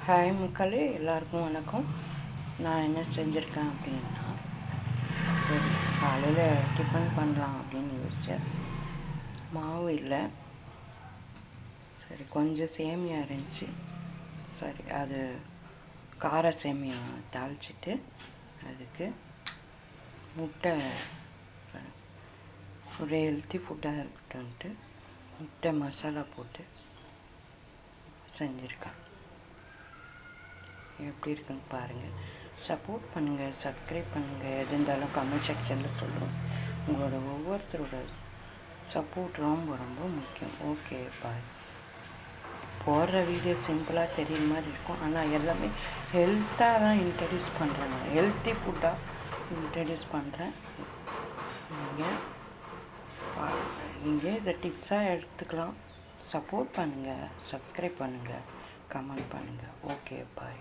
Hi மக்களே, எல்லாருக்கும் வணக்கம். நான் என்ன செஞ்சுருக்கேன் அப்படின்னா, சரி காலையில் டிஃபன் பண்ணலாம் அப்படின்னு யோசித்தேன். மாவு இல்லை, சரி கொஞ்சம் சேமியா இருந்துச்சு. சரி அது கார சேமியா தாளிச்சிட்டு அதுக்கு முட்டை, ஒரு ஹெல்த்தி ஃபுட்டாக இருக்கட்டும்ன்ட்டு முட்டை மசாலா போட்டு செஞ்சுருக்கேன். எப்படி இருக்குன்னு பாருங்கள். சப்போர்ட் பண்ணுங்கள், சப்ஸ்கிரைப் பண்ணுங்கள். எது இருந்தாலும் கமெண்ட் செக்ஷனில் சொல்லுங்கள். உங்களோட ஒவ்வொருத்தரோட சப்போர்ட் ரொம்ப ரொம்ப முக்கியம். ஓகே, பாய். போடுற வீடியோ சிம்பிளாக தெரியுற மாதிரி இருக்கும், ஆனால் எல்லாமே ஹெல்த்தாக தான் இன்ட்ரடியூஸ் பண்ணுறேன். நான் ஹெல்த்தி ஃபுட்டாக இன்ட்ரடியூஸ் பண்ணுறேன். நீங்கள் இதை டிப்ஸாக எடுத்துக்கலாம். சப்போர்ட் பண்ணுங்கள், சப்ஸ்கிரைப் பண்ணுங்கள், கமெண்ட் பண்ணுங்கள். ஓகே, பாய்.